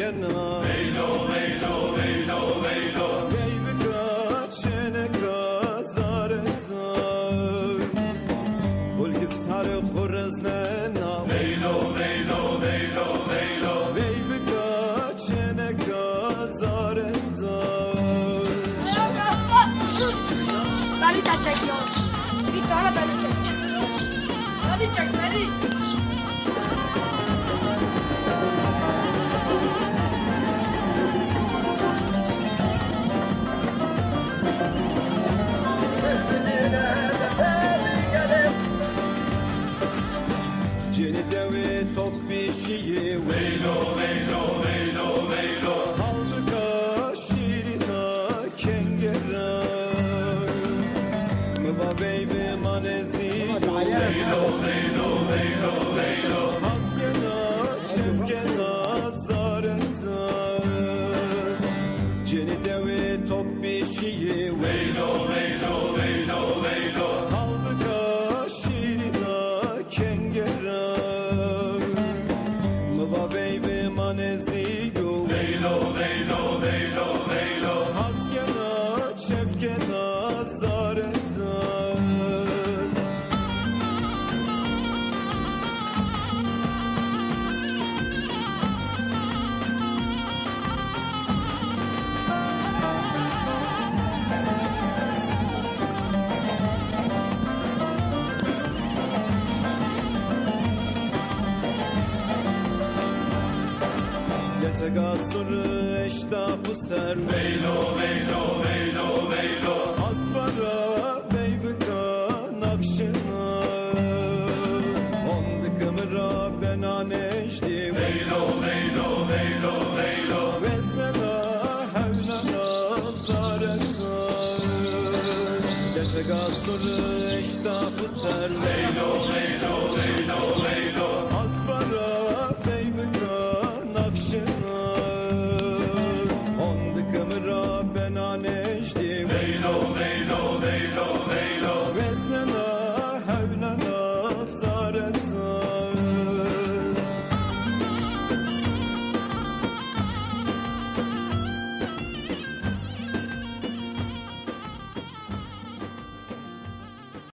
kenar Veylo veylo veylo veylo Beybi kaçene kazar ezar Kulki sarı khurznena Veylo veylo veylo veylo Beybi kaçene kazar ezar Beni de çekiyor. Bir tane beni çek. Beni çek beni. Ceni devi top bir şeyi Veylo veylo veylo veylo Haldıka şirina kengera Mıva beybi manezi Veylo veylo veylo veylo Haskena şefkena zareza Ceni devi top bir şeyi Veylo veylo veylo veylo Haldıka şirina kengera Mıva beybi manezi Veylo veylo veylo veylo Haskena şefkena zareza Yetegasır eştafı ser Veylo veylo veylo veylo Aspara beybika nakşına Ondı kımıra benaneşti Veylo veylo veylo veylo Vesnena hevnana zarezar Yetegasır eştafı ser Veylo veylo veylo veylo